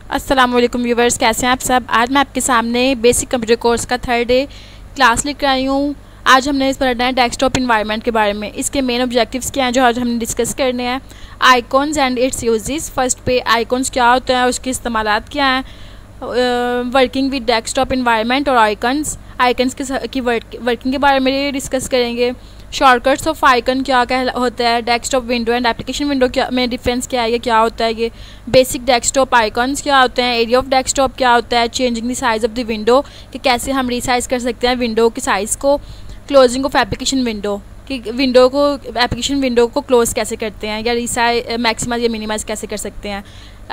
अस्सलाम वालेकुम व्यूवर्स, कैसे हैं आप सब। आज मैं आपके सामने बेसिक कंप्यूटर कोर्स का थर्ड डे क्लास लेकर आई हूँ। आज हमने इस पढ़ना है डेस्कटॉप इन्वायरमेंट के बारे में। इसके मेन ऑब्जेक्टिव्स क्या हैं जो आज हमने डिस्कस करने हैं। Icons and it's uses. First पे आइकॉन्स क्या होते हैं, उसके इस्तेमालात क्या हैं। वर्किंग विद डेस्कटॉप इन्वायरमेंट और आइकन्स की वर्किंग के बारे में डिस्कस करेंगे। शॉर्टकट्स ऑफ आइकन क्या होता है। Desktop window and application window क्या में डिफरेंस क्या है, ये क्या होता है। ये बेसिक डेस्कटॉप आइकन्स क्या होते हैं। एरिया ऑफ डेस्कटॉप क्या होता है। Changing the size of the window कि कैसे हम रीसाइज कर सकते हैं विंडो के साइज़ को। क्लोजिंग ऑफ एप्लीकेशन विंडो कि एप्लीकेशन विंडो को क्लोज कैसे करते हैं, या मैक्सिमाइज या मिनिमाइज कैसे कर सकते हैं।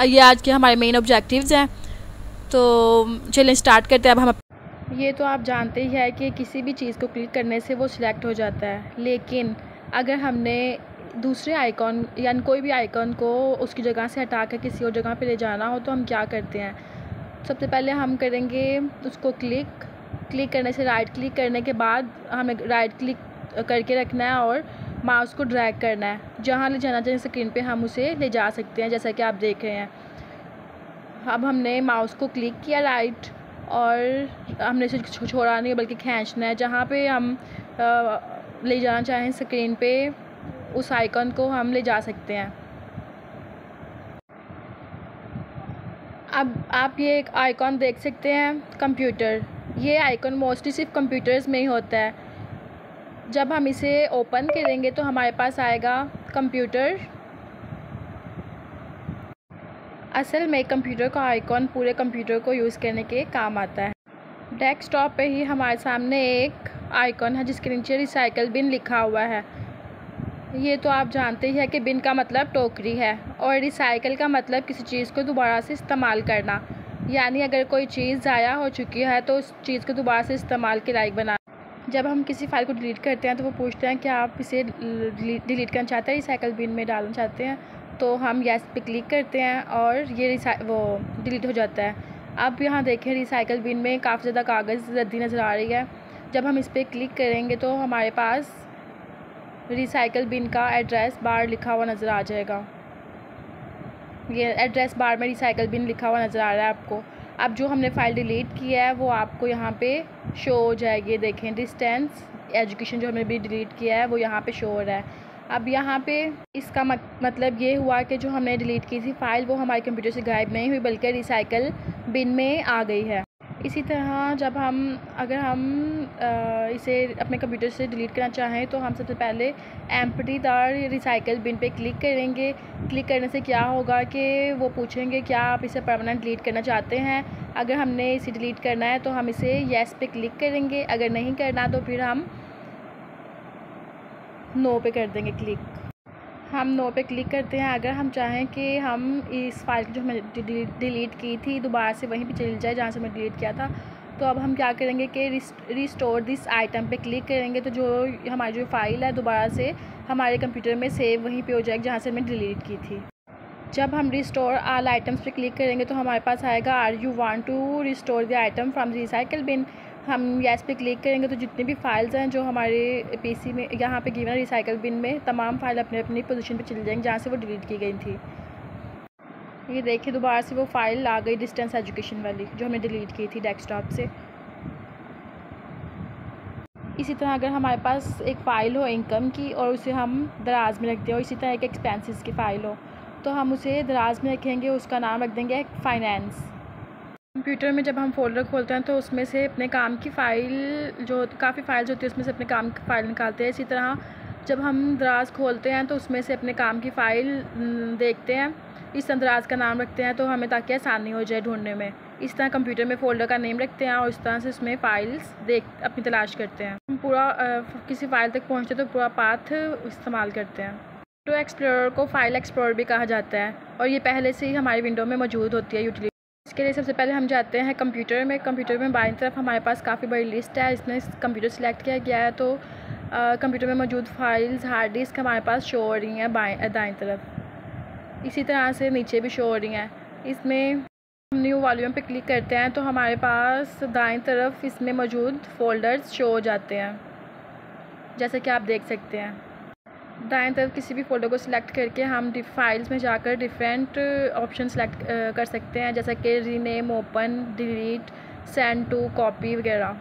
ये आज के हमारे मेन ऑब्जेक्टिव्स हैं। तो चलें स्टार्ट करते हैं। अब हम ये तो आप जानते ही है कि किसी भी चीज़ को क्लिक करने से वो सिलेक्ट हो जाता है, लेकिन अगर हमने दूसरे आइकॉन यानी कोई भी आइकॉन को उसकी जगह से हटा कर किसी और जगह पे ले जाना हो तो हम क्या करते हैं। सबसे पहले हम करेंगे उसको क्लिक करने से राइट क्लिक करने के बाद हमें राइट क्लिक करके रखना है और माउस को ड्रैग करना है। जहाँ ले जाना चाहिए स्क्रीन पे हम उसे ले जा सकते हैं, जैसा कि आप देख रहे हैं। अब हमने माउस को क्लिक किया राइट और हमने इसे छोड़ा नहीं बल्कि खींचना है। जहाँ पे हम ले जाना चाहें स्क्रीन पे उस आइकन को हम ले जा सकते हैं। अब आप ये एक आइकन देख सकते हैं कंप्यूटर। ये आइकन मोस्टली सिर्फ कंप्यूटर्स में ही होता है। जब हम इसे ओपन करेंगे तो हमारे पास आएगा कंप्यूटर। असल में कंप्यूटर का आइकॉन पूरे कंप्यूटर को यूज़ करने के काम आता है। डेस्कटॉप पे ही हमारे सामने एक आइकॉन है जिसके नीचे रिसाइकल बिन लिखा हुआ है। ये तो आप जानते ही हैं कि बिन का मतलब टोकरी है और रिसाइकल का मतलब किसी चीज़ को दोबारा से इस्तेमाल करना। यानी अगर कोई चीज़ ज़ाया हो चुकी है तो उस चीज़ को दोबारा से इस्तेमाल के लायक बना। जब हम किसी फाइल को डिलीट करते हैं तो वो पूछते हैं कि आप इसे डिलीट करना चाहते हैं, रिसाइकल बिन में डालना चाहते हैं, तो हम येस पे क्लिक करते हैं और ये वो डिलीट हो जाता है। अब यहाँ देखें रिसाइकल बिन में काफ़ी ज़्यादा कागज़ रद्दी नज़र आ रही है। जब हम इस पर क्लिक करेंगे तो हमारे पास रिसाइकल बिन का एड्रेस बार लिखा हुआ नज़र आ जाएगा। ये एड्रेस बार में रिसाइकल बिन लिखा हुआ नज़र आ रहा है आपको। अब जो हमने फ़ाइल डिलीट किया है वो आपको यहाँ पे शो हो जाएगी। देखें डिस्टेंस एजुकेशन जो हमने भी डिलीट किया है वो यहाँ पे शो हो रहा है। अब यहाँ पे इसका मतलब ये हुआ कि जो हमने डिलीट की थी फ़ाइल वो हमारे कंप्यूटर से गायब नहीं हुई बल्कि रिसाइकल बिन में आ गई है। इसी तरह जब अगर हम इसे अपने कंप्यूटर से डिलीट करना चाहें तो हम सबसे पहले एम्प्टी दार रिसाइकल बिन पे क्लिक करेंगे। क्लिक करने से क्या होगा कि वो पूछेंगे क्या आप इसे परमानेंट डिलीट करना चाहते हैं। अगर हमने इसे डिलीट करना है तो हम इसे येस पे क्लिक करेंगे। अगर नहीं करना तो फिर हम नो पे कर देंगे क्लिक। हम नो पे क्लिक करते हैं। अगर हम चाहें कि हम इस फाइल जो हमने डिलीट की थी दोबारा से वहीं पे चली जाए जहाँ से हमने डिलीट किया था, तो अब हम क्या करेंगे कि रिस्टोर दिस आइटम पे क्लिक करेंगे तो जो हमारी जो फ़ाइल है दोबारा से हमारे कंप्यूटर में सेव वहीं पे हो जाएगी जहाँ से हमने डिलीट की थी। जब हम रिस्टोर ऑल आइटम्स पे क्लिक करेंगे तो हमारे पास आएगा are you want to restore the item from the recycle bin. हम येस पे क्लिक करेंगे तो जितनी भी फाइल्स हैं जो हमारे पीसी में यहाँ पे गिवन रिसाइकल बिन में तमाम फाइल अपने अपनी पोजीशन पे चली जाएंगी जहाँ से वो डिलीट की गई थी। ये देखिए दोबारा से वो फाइल आ गई डिस्टेंस एजुकेशन वाली जो हमने डिलीट की थी डेस्कटॉप से। इसी तरह अगर हमारे पास एक फ़ाइल हो इनकम की और उसे हम दराज में रख दें और इसी तरह एक एक्सपेंसेस की फ़ाइल हो तो हम उसे दराज में रखेंगे, उसका नाम रख देंगे फाइनेंस। कंप्यूटर में जब हम फोल्डर खोलते हैं तो उसमें से अपने काम की फ़ाइल जो काफ़ी फाइल्स होती है उसमें से अपने काम की फ़ाइल निकालते हैं। इसी तरह जब हम दराज खोलते हैं तो उसमें से अपने काम की फ़ाइल देखते हैं, इस तरह दराज का नाम रखते हैं तो हमें ताकि आसानी हो जाए ढूंढने में। इस तरह कंप्यूटर में फ़ोल्डर का नेम रखते हैं और इस तरह से उसमें फ़ाइल्स अपनी तलाश करते हैं। हम पूरा किसी फ़ाइल तक पहुँचते तो पूरा पाथ इस्तेमाल करते हैं। विंडो एक्सप्लोरर को फ़ाइल एक्सप्लोरर भी कहा जाता है और ये पहले से ही हमारी विंडो में मौजूद होती है यूटिलिटी। इसके लिए सबसे पहले हम जाते हैं कंप्यूटर में। कंप्यूटर में बाईं तरफ हमारे पास काफ़ी बड़ी लिस्ट है, इसमें कंप्यूटर सेलेक्ट किया गया है तो कंप्यूटर में मौजूद फाइल्स हार्ड डिस्क हमारे पास शो हो रही हैं दाईं तरफ। इसी तरह से नीचे भी शो हो रही हैं। इसमें हम न्यू वॉल्यूम पे क्लिक करते हैं तो हमारे पास दाईं तरफ इसमें मौजूद फ़ोल्डर्स शो हो जाते हैं जैसे कि आप देख सकते हैं। दाएं तरफ किसी भी फ़ोल्डर को सिलेक्ट करके हम फाइल्स में जाकर डिफरेंट ऑप्शन सेलेक्ट कर सकते हैं, जैसा कि rename, open, delete, send to, copy वगैरह।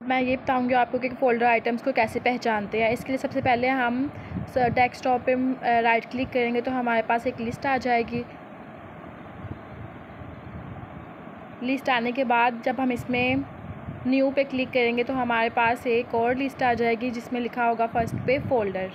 मैं ये बताऊंगी आपको कि फ़ोल्डर आइटम्स को कैसे पहचानते हैं। इसके लिए सबसे पहले हम डेस्कटॉप पे राइट क्लिक करेंगे तो हमारे पास एक लिस्ट आ जाएगी। लिस्ट आने के बाद जब हम इसमें न्यू पे क्लिक करेंगे तो हमारे पास एक और लिस्ट आ जाएगी जिसमें लिखा होगा फर्स्ट पे फ़ोल्डर।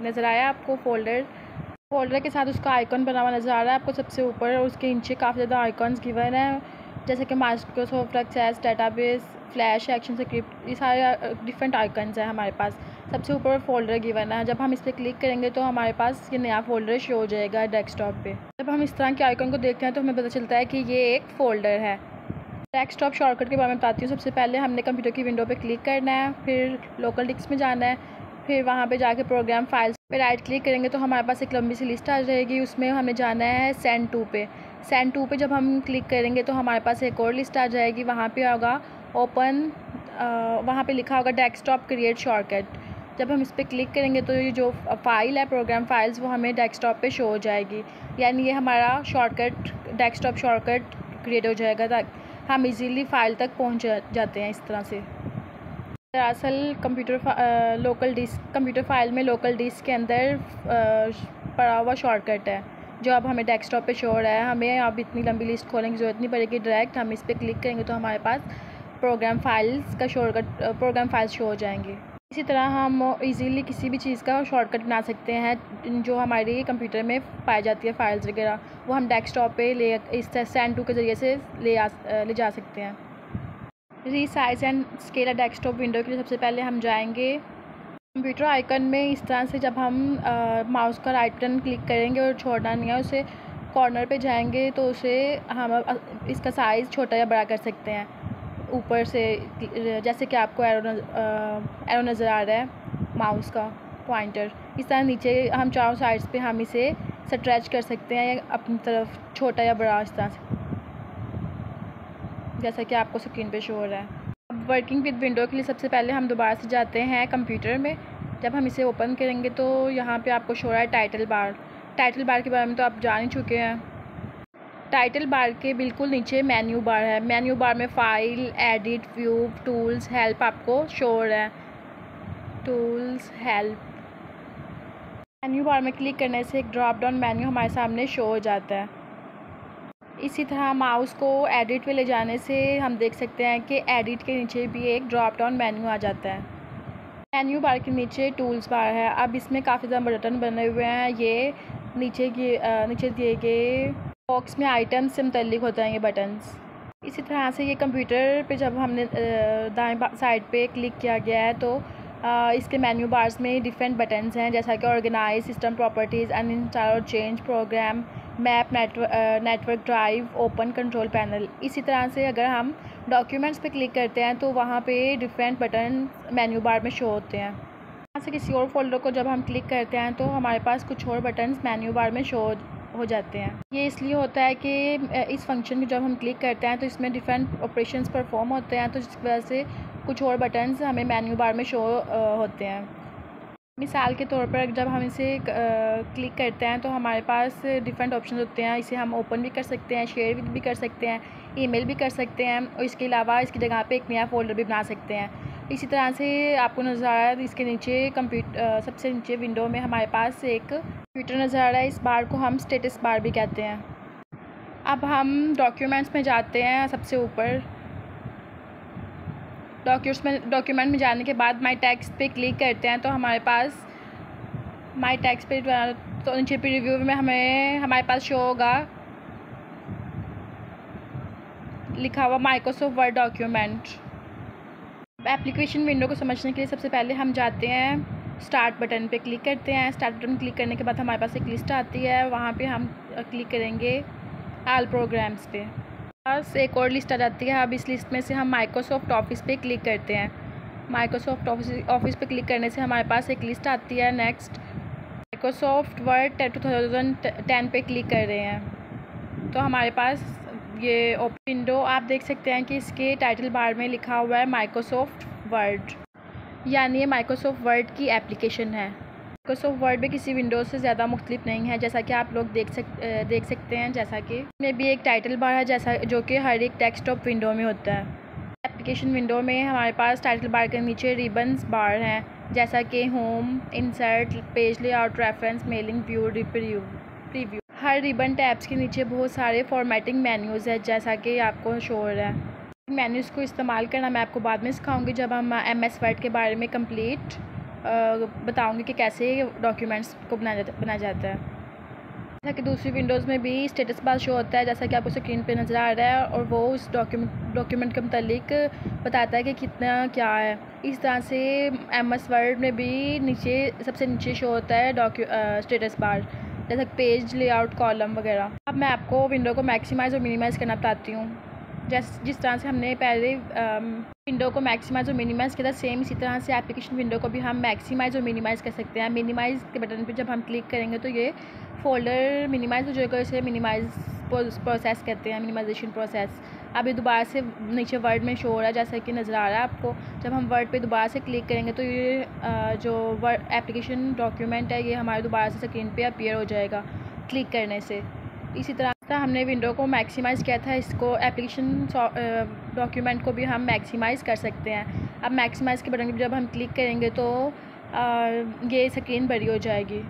नज़र आया आपको फ़ोल्डर के साथ उसका आइकन बना हुआ नज़र आ रहा है आपको सबसे ऊपर, और उसके नीचे काफ़ी ज़्यादा आइकन्स गिवन है, जैसे कि Microsoft access, database, flash, action script, ये सारे डिफरेंट आइकन्स हैं हमारे पास। सबसे ऊपर फ़ोल्डर गिवन है, जब हम इस पर क्लिक करेंगे तो हमारे पास ये नया फ़ोल्डर शो हो जाएगा डेस्कटॉप पे। जब हम इस तरह के आइकन को देखते हैं तो हमें पता चलता है कि ये एक फ़ोल्डर है। डेस्कटॉप शॉर्टकट के बारे में बताती हूँ। सबसे पहले हमने कंप्यूटर की विंडो पे क्लिक करना है, फिर लोकल डिस्क में जाना है, फिर वहाँ पे जाके प्रोग्राम फाइल्स पे राइट क्लिक करेंगे तो हमारे पास एक लंबी सी लिस्ट आ जाएगी। उसमें हमें जाना है सेंड टू पे। सेंड टू पे जब हम क्लिक करेंगे तो हमारे पास एक और लिस्ट आ जाएगी। वहाँ पे होगा ओपन, वहाँ पे लिखा होगा डेस्कटॉप क्रिएट शॉर्टकट। जब हम इस पर क्लिक करेंगे तो ये जो फाइल है प्रोग्राम फाइल्स वो हमें डेस्कटॉप पे शो हो जाएगी, यानी ये हमारा शॉर्टकट डेस्कटॉप शॉर्टकट क्रिएट हो जाएगा ताकि हम इजीली फ़ाइल तक पहुंच जाते हैं इस तरह से। दरअसल कंप्यूटर फाइल में लोकल डिस्क के अंदर पड़ा हुआ शॉर्टकट है जो अब हमें डेस्कटॉप पे शो हो रहा है। हमें अब इतनी लंबी लिस्ट खोलने की ज़रूरत नहीं पड़ेगी, डायरेक्ट हम इस पर क्लिक करेंगे तो हमारे पास प्रोग्राम फाइल्स शो हो जाएंगे। इसी तरह हम इजीली किसी भी चीज़ का शॉर्टकट बना सकते हैं जो हमारे कंप्यूटर में पाई जाती है फाइल्स वगैरह, वो हम डेस्कटॉप पे इस सेंड टू के ज़रिए से ले जा सकते हैं। Resize and scale desktop window के लिए सबसे पहले हम जाएंगे कंप्यूटर आइकन में। इस तरह से जब हम माउस का राइट बटन क्लिक करेंगे और छोड़ना नहीं है, उसे कॉर्नर पे जाएंगे तो उसे हम इसका साइज़ छोटा या बड़ा कर सकते हैं ऊपर से, जैसे कि आपको एरो नज़र आ रहा है माउस का पॉइंटर। इस तरह नीचे हम चारों साइड्स पे हम इसे स्ट्रेच कर सकते हैं या अपनी तरफ छोटा या बड़ा, इस तरह से जैसा कि आपको स्क्रीन पे शो हो रहा है। अब वर्किंग विद विंडो के लिए सबसे पहले हम दोबारा से जाते हैं कंप्यूटर में। जब हम इसे ओपन करेंगे तो यहाँ पे आपको शो रहा है टाइटल बार। टाइटल बार के बारे में तो आप जान ही चुके हैं। टाइटल बार के बिल्कुल नीचे मेन्यू बार है। मेन्यू बार में file, edit, view, tools, help आपको शो हो रहा है। Tools, help. मेन्यू बार में क्लिक करने से एक ड्रॉप डाउन मेन्यू हमारे सामने शो हो जाता है। इसी तरह माउस को एडिट पे ले जाने से हम देख सकते हैं कि एडिट के नीचे भी एक ड्रॉप डाउन मेन्यू आ जाता है। मेन्यू बार के नीचे टूल्स बार है। अब इसमें काफ़ी ज़्यादा बटन बने हुए हैं। ये नीचे दिए गए बॉक्स में आइटम्स से मुतल्लिक होते हैं ये बटन्स। इसी तरह से ये कंप्यूटर पे जब हमने दाएं साइड पे क्लिक किया गया है तो इसके मेन्यू बार्स में डिफरेंट बटन्स हैं, जैसा कि ऑर्गेनाइज, सिस्टम प्रॉपर्टीज़, अनइंस्टॉल और change, program, map, network drive, open, control panel. इसी तरह से अगर हम डॉक्यूमेंट्स पे क्लिक करते हैं तो वहाँ पे डिफरेंट बटन मेन्यू बार में शो होते हैं। यहाँ से किसी और फोल्डर को जब हम क्लिक करते हैं तो हमारे पास कुछ और बटन्स मेन्यू बार में शो हो जाते हैं। ये इसलिए होता है कि इस फंक्शन में जब हम क्लिक करते हैं तो इसमें डिफरेंट ऑपरेशंस परफॉर्म होते हैं, तो जिस वजह से कुछ और बटन्स हमें मेन्यू बार में शो होते हैं। मिसाल के तौर पर जब हम इसे क्लिक करते हैं तो हमारे पास डिफरेंट ऑप्शन होते हैं। इसे हम ओपन भी कर सकते हैं, शेयर भी कर सकते हैं, ईमेल भी कर सकते हैं, और इसके अलावा इसकी जगह पे एक नया फ़ोल्डर भी बना सकते हैं। इसी तरह से आपको नज़र आ रहा है इसके नीचे सबसे नीचे विंडो में हमारे पास एक कंप्यूटर नज़र आ रहा है। इस बार को हम स्टेटस बार भी कहते हैं। अब हम डॉक्यूमेंट्स में जाते हैं। सबसे ऊपर डॉक्यूमेंट में जाने के बाद माई टेक्स्ट पे क्लिक करते हैं तो हमारे पास माई टेक्स्ट पे तो नीचे पे रिव्यू में हमारे पास शो होगा लिखा हुआ Microsoft word document. Application window को समझने के लिए सबसे पहले हम जाते हैं स्टार्ट बटन पे क्लिक करते हैं। स्टार्ट बटन क्लिक करने के बाद हमारे पास एक लिस्ट आती है, वहाँ पे हम क्लिक करेंगे ऑल प्रोग्राम्स पे। बस एक और लिस्ट आ जाती है। अब इस लिस्ट में से हम माइक्रोसॉफ्ट ऑफिस पे क्लिक करते हैं। माइक्रोसॉफ्ट ऑफिस पे क्लिक करने से हमारे पास एक लिस्ट आती है। नेक्स्ट माइक्रोसॉफ्ट वर्ड 2010 पे क्लिक कर रहे हैं तो हमारे पास ये विंडो आप देख सकते हैं कि इसके टाइटल बार में लिखा हुआ है माइक्रोसॉफ्ट वर्ड। यानी ये माइक्रोसॉफ्ट वर्ड की एप्लीकेशन है। माइक्रोसॉफ्ट वर्ड में किसी विंडोज़ से ज़्यादा मुख्तलिफ नहीं है, जैसा कि आप लोग देख सकते हैं। जैसा कि इसमें भी एक टाइटल बार है, जैसा जो कि हर एक डेस्कटॉप विंडो में होता है। एप्लीकेशन विंडो में हमारे पास टाइटल बार के नीचे रिबन्स बार हैं, जैसा कि home, insert, page layout, reference, mailing, view, preview. हर रिबन टैब्स के नीचे बहुत सारे फॉर्मेटिंग मेन्यूज़ है, जैसा कि आपको शो हो रहा है। मेन्यूज़ को इस्तेमाल करना मैं आपको बाद में सिखाऊंगी, जब हम MS वर्ड के बारे में कंप्लीट बताऊंगी कि कैसे डॉक्यूमेंट्स को बनाया जाता है। जैसा कि दूसरी विंडोज़ में भी स्टेटस बार शो होता है, जैसा कि आपको स्क्रीन पे नज़र आ रहा है, और वो उस डॉक्यूमेंट के मुतालिक बताता है कि कितना क्या है। इस तरह से MS वर्ड में भी सबसे नीचे शो होता है स्टेटस बार, जैसा पेज लेआउट, कॉलम वगैरह। अब मैं आपको विंडो को मैक्सिमाइज़ और मिनिमाइज़ करना बताती हूँ। जिस तरह से हमने पहले विंडो को मैक्सिमाइज़ और मिनिमाइज़ किया था, सेम इसी तरह से एप्लीकेशन विंडो को भी हम मैक्सिमाइज़ और मिनिमाइज़ कर सकते हैं। मिनिमाइज़ के बटन पर जब हम क्लिक करेंगे तो ये फ़ोल्डर मिनिमाइज़ हो जाएगा, इसे मिनिमाइज़ प्रोसेस कहते हैं, मिनिमाइजेशन प्रोसेस। अब ये दोबारा से नीचे वर्ड में शो हो रहा है, जैसा कि नज़र आ रहा है आपको। जब हम वर्ड पे दोबारा से क्लिक करेंगे तो ये जो वर्ड एप्लीकेशन डॉक्यूमेंट है, ये हमारे दोबारा से स्क्रीन पे अपीयर हो जाएगा क्लिक करने से। इसी तरह हमने विंडो को मैक्सिमाइज़ किया था, इसको एप्लीकेशन डॉक्यूमेंट को भी हम मैक्सिमाइज़ कर सकते हैं। अब मैक्सिमाइज़ के बटन पर जब हम क्लिक करेंगे तो ये स्क्रीन बड़ी हो जाएगी।